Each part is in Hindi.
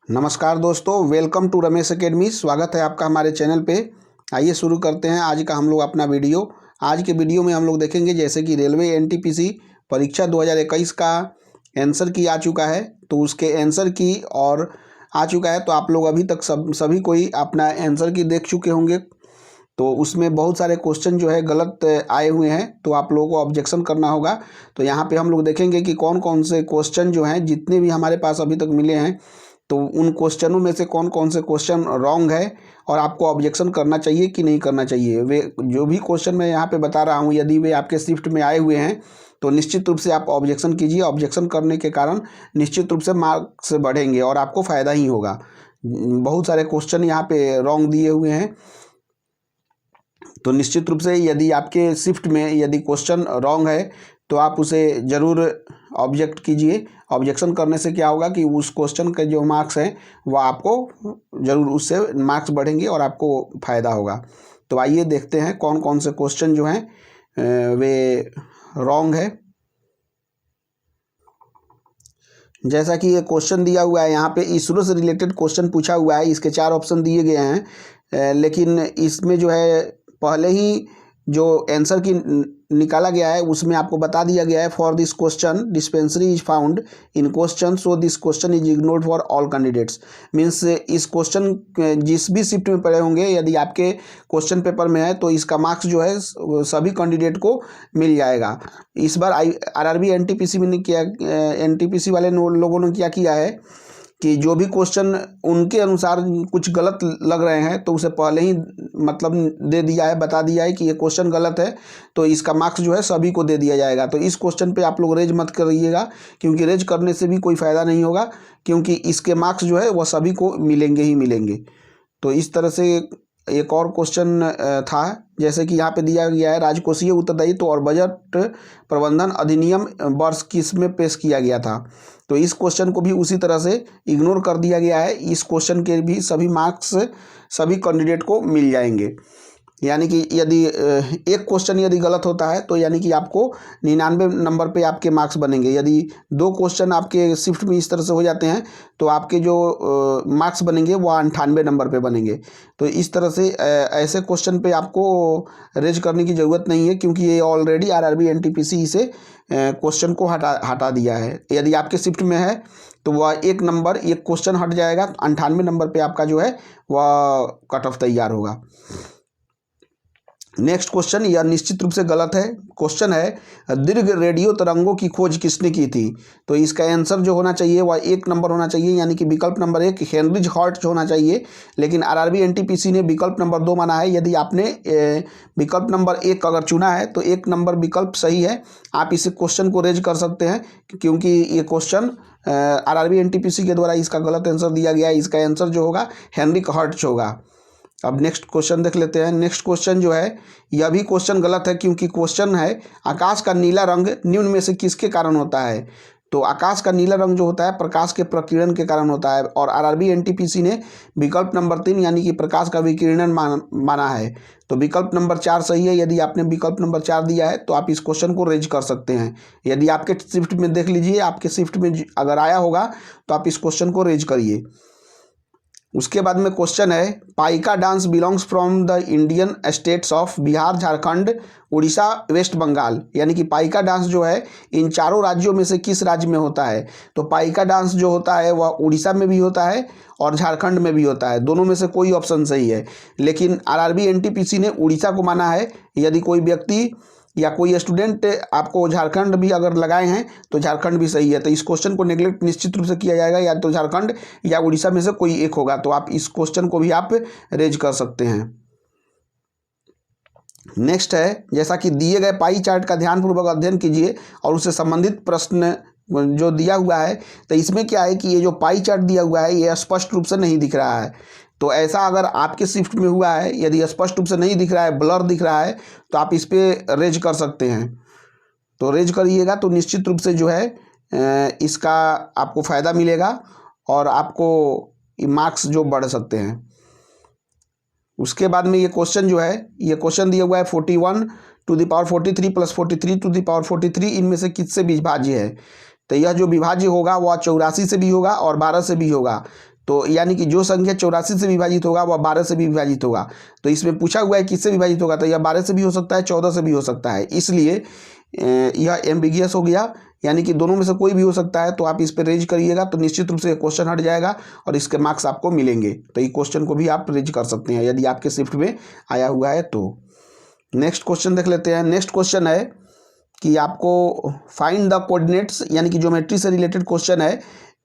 नमस्कार दोस्तों, वेलकम टू रमेश एकेडमी। स्वागत है आपका हमारे चैनल पे। आइए शुरू करते हैं आज का हम लोग अपना वीडियो। आज के वीडियो में हम लोग देखेंगे जैसे कि रेलवे एनटीपीसी परीक्षा 2021 का आंसर की आ चुका है, तो उसके आंसर की और आ चुका है। तो आप लोग अभी तक सभी कोई अपना आंसर की देख चुके होंगे। तो उसमें बहुत सारे क्वेश्चन जो है गलत आए हुए हैं, तो आप लोगों को ऑब्जेक्शन करना होगा। तो यहाँ पे हम लोग देखेंगे कि कौन कौन से क्वेश्चन जो हैं, जितने भी हमारे पास अभी तक मिले हैं, तो उन क्वेश्चनों में से कौन कौन से क्वेश्चन रॉन्ग है और आपको ऑब्जेक्शन करना चाहिए कि नहीं करना चाहिए। वे जो भी क्वेश्चन मैं यहाँ पे बता रहा हूँ, यदि वे आपके शिफ्ट में आए हुए हैं तो निश्चित रूप से आप ऑब्जेक्शन कीजिए। ऑब्जेक्शन करने के कारण निश्चित रूप से मार्क्स बढ़ेंगे और आपको फ़ायदा ही होगा। बहुत सारे क्वेश्चन यहाँ पे रॉन्ग दिए हुए हैं, तो निश्चित रूप से यदि आपके शिफ्ट में यदि क्वेश्चन रॉन्ग है तो आप उसे ज़रूर ऑब्जेक्ट कीजिए। ऑब्जेक्शन करने से क्या होगा कि उस क्वेश्चन के जो मार्क्स हैं वह आपको ज़रूर उससे मार्क्स बढ़ेंगे और आपको फ़ायदा होगा। तो आइए देखते हैं कौन कौन से क्वेश्चन जो हैं वे रॉन्ग है। जैसा कि ये क्वेश्चन दिया हुआ है यहाँ पे, इसरो से रिलेटेड क्वेश्चन पूछा हुआ है। इसके 4 ऑप्शन दिए गए हैं, लेकिन इसमें जो है पहले ही जो आंसर की निकाला गया है उसमें आपको बता दिया गया है, for this question dispensary is found in question, so this question is ignored for all candidates. Means इस क्वेश्चन जिस भी शिफ्ट में पढ़े होंगे, यदि आपके क्वेश्चन पेपर में है तो इसका मार्क्स जो है सभी कैंडिडेट को मिल जाएगा। इस बार आरआरबी एनटीपीसी में किया, एनटीपीसी वाले लोगों ने क्या किया है कि जो भी क्वेश्चन उनके अनुसार कुछ गलत लग रहे हैं तो उसे पहले ही मतलब दे दिया है, बता दिया है कि ये क्वेश्चन गलत है, तो इसका मार्क्स जो है सभी को दे दिया जाएगा। तो इस क्वेश्चन पे आप लोग रेज मत करिएगा, क्योंकि रेज करने से भी कोई फ़ायदा नहीं होगा, क्योंकि इसके मार्क्स जो है वह सभी को मिलेंगे ही मिलेंगे। तो इस तरह से एक और क्वेश्चन था, जैसे कि यहाँ पे दिया गया है, राजकोषीय उत्तरदायित्व और बजट प्रबंधन अधिनियम वर्ष किस में पेश किया गया था। तो इस क्वेश्चन को भी उसी तरह से इग्नोर कर दिया गया है। इस क्वेश्चन के भी सभी मार्क्स सभी कैंडिडेट को मिल जाएंगे। यानी कि यदि एक क्वेश्चन यदि गलत होता है तो यानी कि आपको 99 नंबर पे आपके मार्क्स बनेंगे। यदि 2 क्वेश्चन आपके शिफ्ट में इस तरह से हो जाते हैं तो आपके जो मार्क्स बनेंगे वो 98 नंबर पे बनेंगे। तो इस तरह से ऐसे क्वेश्चन पे आपको रेज करने की ज़रूरत नहीं है, क्योंकि ये ऑलरेडी आरआरबी एनटीपीसी इसे क्वेश्चन को हटा दिया है। यदि आपके शिफ्ट में है तो वह एक क्वेश्चन हट जाएगा, 98 नंबर पे आपका जो है वह कट ऑफ तैयार होगा। नेक्स्ट क्वेश्चन यह निश्चित रूप से गलत है। क्वेश्चन है, दीर्घ रेडियो तरंगों की खोज किसने की थी। तो इसका आंसर जो होना चाहिए वह 1 नंबर होना चाहिए, यानी कि विकल्प नंबर 1 हेनरिच हर्ट्ज होना चाहिए। लेकिन आरआरबी एनटीपीसी ने विकल्प नंबर 2 माना है। यदि आपने विकल्प नंबर 1 अगर चुना है तो 1 नंबर विकल्प सही है। आप इस क्वेश्चन को रेज कर सकते हैं, क्योंकि ये क्वेश्चन आरआरबी एनटीपीसी के द्वारा इसका गलत आंसर दिया गया है। इसका आंसर जो होगा हेनरिच हर्ट्ज होगा। अब नेक्स्ट क्वेश्चन देख लेते हैं। नेक्स्ट क्वेश्चन जो है यह भी क्वेश्चन गलत है, क्योंकि क्वेश्चन है, आकाश का नीला रंग निम्न में से किसके कारण होता है। तो आकाश का नीला रंग जो होता है प्रकाश के प्रकीर्णन के कारण होता है, और आरआरबी एनटीपीसी ने विकल्प नंबर 3 यानी कि प्रकाश का विकिरणन माना है। तो विकल्प नंबर 4 सही है। यदि आपने विकल्प नंबर 4 दिया है तो आप इस क्वेश्चन को रेज कर सकते हैं। यदि आपके शिफ्ट में देख लीजिए, आपके शिफ्ट में अगर आया होगा तो आप इस क्वेश्चन को रेज करिए। उसके बाद में क्वेश्चन है, Paika dance belongs from the Indian states of Bihar, Jharkhand, Orissa, West Bengal. यानी कि पाइका डांस जो है इन चारों राज्यों में से किस राज्य में होता है। तो पाइका डांस जो होता है वह उड़ीसा में भी होता है और झारखंड में भी होता है। दोनों में से कोई ऑप्शन सही है, लेकिन आरआरबी एनटीपीसी ने उड़ीसा को माना है। यदि कोई व्यक्ति या कोई स्टूडेंट आपको झारखंड भी अगर लगाए हैं तो झारखंड भी सही है। तो इस क्वेश्चन को नेग्लेक्ट निश्चित रूप से किया जाएगा, या तो झारखंड या उड़ीसा में से कोई एक होगा। तो आप इस क्वेश्चन को भी आप रेज कर सकते हैं। नेक्स्ट है, जैसा कि दिए गए पाई चार्ट का ध्यानपूर्वक अध्ययन कीजिए और उससे संबंधित प्रश्न जो दिया हुआ है। तो इसमें क्या है कि ये जो पाई चार्ट दिया हुआ है ये स्पष्ट रूप से नहीं दिख रहा है। तो ऐसा अगर आपके शिफ्ट में हुआ है, यदि स्पष्ट रूप से नहीं दिख रहा है, ब्लर दिख रहा है, तो आप इस पर रेज कर सकते हैं। तो रेज करिएगा तो निश्चित रूप से जो है इसका आपको फ़ायदा मिलेगा और आपको मार्क्स जो बढ़ सकते हैं। उसके बाद में ये क्वेश्चन जो है, ये क्वेश्चन दिया हुआ है 41 to the power 43 plus 43 to the power 43 इनमें से किससे विभाज्य है। तो यह जो विभाज्य होगा वह 84 से भी होगा और 12 से भी होगा। तो यानी कि जो संख्या 84 से विभाजित होगा वह 12 से भी विभाजित होगा। तो इसमें पूछा हुआ है किससे विभाजित होगा, तो यह 12 से भी हो सकता है, 14 से भी हो सकता है, इसलिए यह एम्बिगियस हो गया, यानी कि दोनों में से कोई भी हो सकता है। तो आप इस पर रेज करिएगा तो निश्चित रूप से क्वेश्चन हट जाएगा और इसके मार्क्स आपको मिलेंगे। तो ये क्वेश्चन को भी आप रेज कर सकते हैं यदि आपके शिफ्ट में आया हुआ है तो। नेक्स्ट क्वेश्चन देख लेते हैं। नेक्स्ट क्वेश्चन है कि आपको फाइंड द कोऑर्डिनेट्स, यानी कि ज्योमेट्री से रिलेटेड क्वेश्चन है,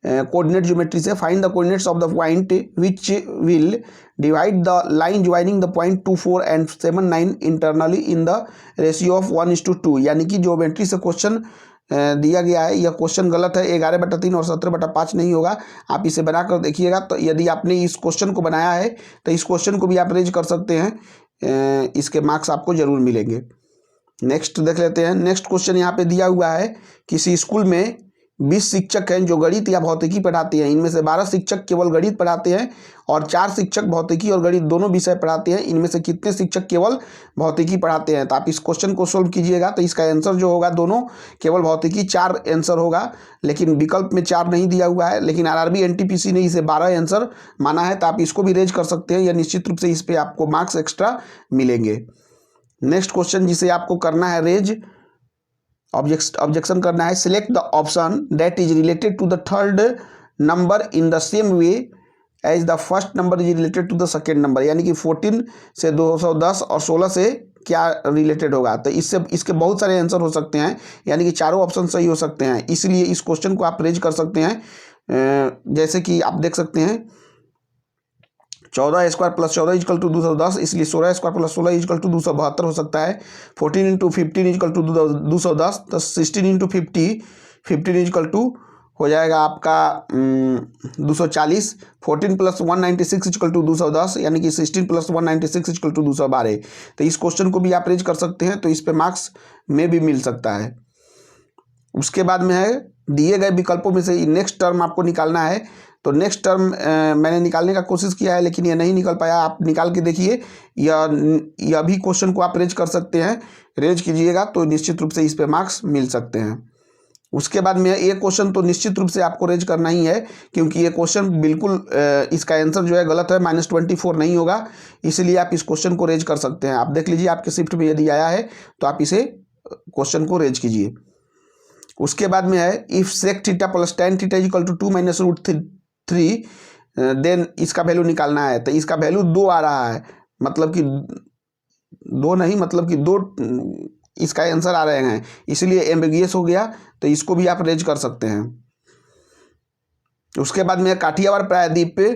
कोऑर्डिनेट ज्योमेट्री से। Find the coordinates of the point which will divide the line joining the point 2, 4 and 7, 9 internally in the ratio of 1:2। यानी कि ज्योमेट्री से क्वेश्चन दिया गया है। यह क्वेश्चन गलत है, 11/3 और 17/5 नहीं होगा। आप इसे बनाकर देखिएगा। तो यदि आपने इस क्वेश्चन को बनाया है तो इस क्वेश्चन को भी आप रेज कर सकते हैं, इसके मार्क्स आपको जरूर मिलेंगे। नेक्स्ट देख लेते हैं। नेक्स्ट क्वेश्चन यहाँ पे दिया हुआ है, किसी स्कूल में 20 शिक्षक हैं जो गणित या भौतिकी पढ़ाते हैं। इनमें से 12 शिक्षक केवल गणित पढ़ाते हैं और 4 शिक्षक भौतिकी और गणित दोनों विषय पढ़ाते हैं। इनमें से कितने शिक्षक केवल भौतिकी पढ़ाते हैं। तो आप इस क्वेश्चन को सोल्व कीजिएगा। तो इसका आंसर जो होगा दोनों केवल भौतिकी 4 आंसर होगा, लेकिन विकल्प में 4 नहीं दिया हुआ है, लेकिन आरआरबी एनटीपीसी ने इसे 12 आंसर माना है। तो आप इसको भी रेज कर सकते हैं, या निश्चित रूप से इस पर आपको मार्क्स एक्स्ट्रा मिलेंगे। नेक्स्ट क्वेश्चन जिसे आपको करना है रेज, ऑब्जेक्शन करना है। Select the option that is related to the third number in the same way as the first number is related to the second number. यानी कि 14 से 210 और 16 से क्या रिलेटेड होगा। तो इससे इसके बहुत सारे आंसर हो सकते हैं, यानी कि चारों ऑप्शन सही हो सकते हैं। इसलिए इस क्वेश्चन को आप रेज कर सकते हैं। जैसे कि आप देख सकते हैं 14² + 14 = 210, इसलिए 16² + 16 = 272 हो सकता है। 14 × 15 = 210, तो 16 × 50, 15 = हो जाएगा आपका 240। 14 + 196 = 210, यानी कि 16 + 196 = 212। तो इस क्वेश्चन को भी आप रेज कर सकते हैं, तो इस पे मार्क्स में भी मिल सकता है। उसके बाद में है दिए गए विकल्पों में से नेक्स्ट टर्म आपको निकालना है। तो नेक्स्ट टर्म मैंने निकालने का कोशिश किया है, लेकिन यह नहीं निकल पाया। आप निकाल के देखिए, यह भी क्वेश्चन को आप रेज कर सकते हैं। रेज कीजिएगा तो निश्चित रूप से इस पे मार्क्स मिल सकते हैं। उसके बाद में एक क्वेश्चन तो निश्चित रूप से आपको रेज करना ही है, क्योंकि ये क्वेश्चन बिल्कुल इसका आंसर जो है गलत है, -24 नहीं होगा, इसलिए आप इस क्वेश्चन को रेज कर सकते हैं। आप देख लीजिए आपके शिफ्ट में यदि आया है तो आप इसे क्वेश्चन को रेज कीजिए। उसके बाद में है इफ sec θ + tan θ = 2 - √3, देन इसका वैल्यू निकालना है। तो इसका वैल्यू 2 आ रहा है, मतलब कि 2 नहीं, मतलब कि 2 इसका आंसर आ रहे हैं, इसलिए एम्बिगियस हो गया। तो इसको भी आप रेज कर सकते हैं। उसके बाद में काठियावाड़ प्रायद्वीप पे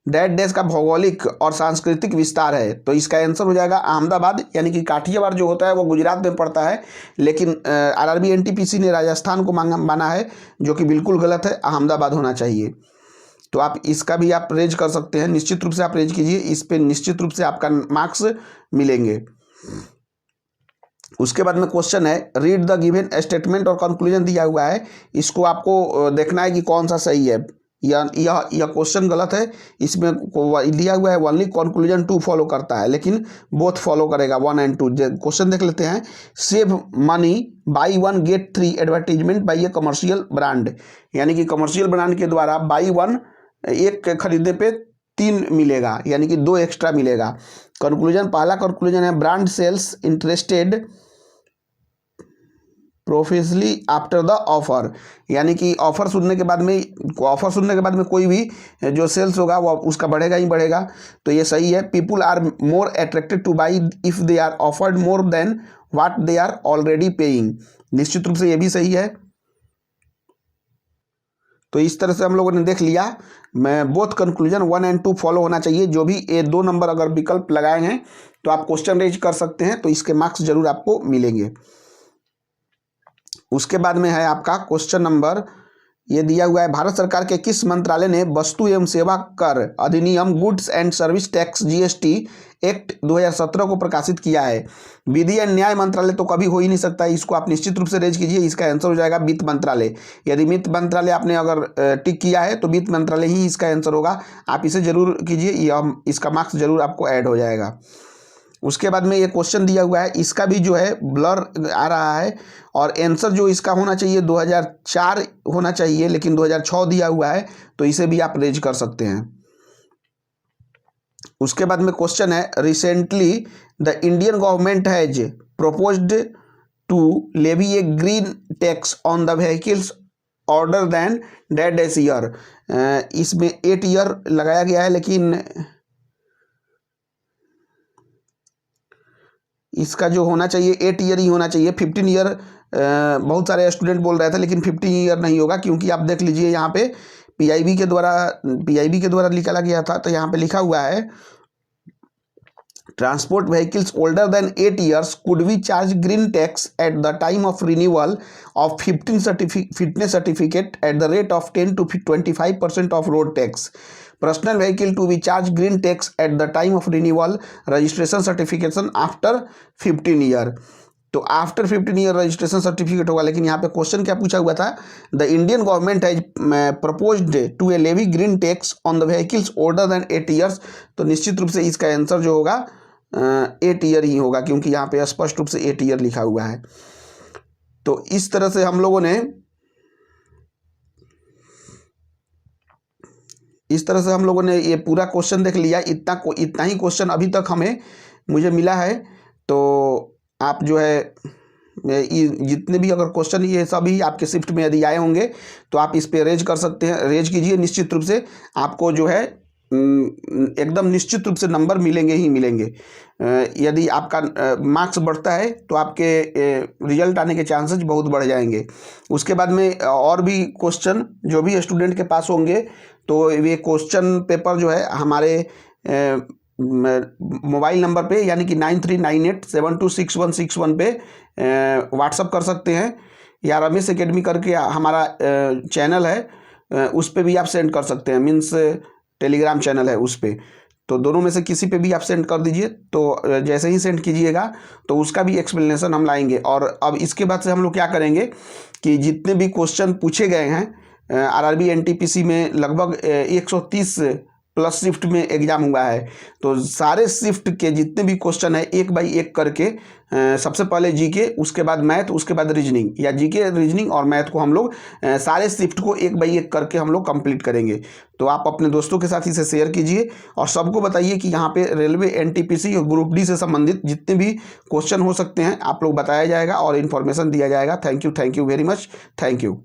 डैश का भौगोलिक और सांस्कृतिक विस्तार है। तो इसका आंसर हो जाएगा अहमदाबाद, यानी कि काठियावाड़ जो होता है वो गुजरात में पड़ता है, लेकिन आरआरबी एनटीपीसी ने राजस्थान को माना है, जो कि बिल्कुल गलत है, अहमदाबाद होना चाहिए। तो आप इसका भी आप रेज कर सकते हैं, निश्चित रूप से आप रेज कीजिए, इस पे निश्चित रूप से आपका मार्क्स मिलेंगे। उसके बाद में क्वेश्चन है रीड द गिवन स्टेटमेंट और कंक्लूजन दिया हुआ है। इसको आपको देखना है कि कौन सा सही है। यह क्वेश्चन गलत है, इसमें दिया हुआ है ओनली कंक्लूजन 2 फॉलो करता है, लेकिन बोथ फॉलो करेगा 1 और 2। क्वेश्चन देख लेते हैं। Save money buy 1 get 3 advertisement by a commercial brand, यानी कि कमर्शियल ब्रांड के द्वारा बाई 1 एक खरीदने पे 3 मिलेगा, यानी कि 2 एक्स्ट्रा मिलेगा। कंक्लूजन, पहला कंक्लूजन है brand sales interested profusely after the offer, यानी कि ऑफर सुनने के बाद में कोई भी जो सेल्स होगा वो उसका बढ़ेगा ही बढ़ेगा। तो ये सही है। People are more attracted to buy if they are offered more than what they are already paying, निश्चित रूप से ये भी सही है। तो इस तरह से हम लोगों ने देख लिया, मैं बोथ कंक्लूजन 1 और 2 फॉलो होना चाहिए। जो भी ये 2 नंबर अगर विकल्प लगाए हैं तो आप क्वेश्चन रेज कर सकते हैं, तो इसके मार्क्स जरूर आपको मिलेंगे। उसके बाद में है आपका क्वेश्चन नंबर, ये दिया हुआ है भारत सरकार के किस मंत्रालय ने वस्तु एवं सेवा कर अधिनियम goods and service tax GST act 2017 को प्रकाशित किया है। विधि एवं न्याय मंत्रालय तो कभी हो ही नहीं सकता, इसको आप निश्चित रूप से रेज कीजिए। इसका आंसर हो जाएगा वित्त मंत्रालय। यदि वित्त मंत्रालय आपने अगर टिक किया है तो वित्त मंत्रालय ही इसका आंसर होगा। आप इसे जरूर कीजिए, इसका मार्क्स जरूर आपको ऐड हो जाएगा। उसके बाद में ये क्वेश्चन दिया हुआ है, इसका भी जो है ब्लर आ रहा है और आंसर जो इसका होना चाहिए 2004 होना चाहिए, लेकिन 2006 दिया हुआ है, तो इसे भी आप रेज कर सकते हैं। उसके बाद में क्वेश्चन है, recently the Indian government has proposed to levy a green tax on the vehicles older than that year। इसमें 8 ईयर लगाया गया है, लेकिन इसका जो होना चाहिए 8 ईयर ही होना चाहिए। 15 ईयर बहुत सारे स्टूडेंट बोल रहे थे, लेकिन 15 ईयर नहीं होगा, क्योंकि आप देख लीजिए यहाँ पे पीआईबी के द्वारा निकाला गया था। तो यहाँ पे लिखा हुआ है, Transport vehicles older than 8 years could be charged green tax at the time of renewal of 15 fitness certificate at the rate of 10 to 25% of road tax. Personal vehicle to be charged green tax at the time of renewal registration certification after 15 year। तो आफ्टर 15 ईयर रजिस्ट्रेशन सर्टिफिकेट होगा। लेकिन यहाँ पे क्वेश्चन क्या पूछा हुआ था, the Indian government has proposed to a levy green tax on the vehicles older than 8 years. तो निश्चित रूप से इसका आंसर जो होगा 8 ईयर ही होगा, क्योंकि यहाँ पे स्पष्ट रूप से 8 ईयर लिखा हुआ है। तो इस तरह से हम लोगों ने ये पूरा क्वेश्चन देख लिया। इतना ही क्वेश्चन अभी तक मुझे मिला है। तो आप जो है जितने भी अगर क्वेश्चन ये सभी आपके शिफ्ट में यदि आए होंगे तो आप इस पे रेज कर सकते हैं, रेज कीजिए। निश्चित रूप से आपको जो है एकदम निश्चित रूप से नंबर मिलेंगे ही मिलेंगे। यदि आपका मार्क्स बढ़ता है तो आपके रिजल्ट आने के चांसेस बहुत बढ़ जाएंगे। उसके बाद में और भी क्वेश्चन जो भी स्टूडेंट के पास होंगे, तो ये क्वेश्चन पेपर जो है हमारे मोबाइल नंबर पे, यानी कि 9398726161 पे व्हाट्सअप कर सकते हैं, या रमेश एकेडमी करके हमारा चैनल है, उस पे भी आप सेंड कर सकते हैं। मीन्स टेलीग्राम चैनल है उस पे। तो दोनों में से किसी पे भी आप सेंड कर दीजिए। तो जैसे ही सेंड कीजिएगा तो उसका भी एक्सप्लेनेशन हम लाएंगे। और अब इसके बाद से हम लोग क्या करेंगे कि जितने भी क्वेश्चन पूछे गए हैं आरआरबी एनटीपीसी में, लगभग 130 प्लस शिफ्ट में एग्जाम हुआ है, तो सारे शिफ्ट के जितने भी क्वेश्चन है एक बाई एक करके, सबसे पहले जीके, उसके बाद मैथ, उसके बाद रीजनिंग, या जीके रीजनिंग और मैथ को हम लोग सारे शिफ्ट को एक बाई एक करके हम लोग कंप्लीट करेंगे। तो आप अपने दोस्तों के साथ इसे शेयर कीजिए और सबको बताइए कि यहाँ पे रेलवे एनटीपीसी और ग्रुप डी से संबंधित जितने भी क्वेश्चन हो सकते हैं आप लोग बताया जाएगा और इन्फॉर्मेशन दिया जाएगा। Thank you very much. Thank you.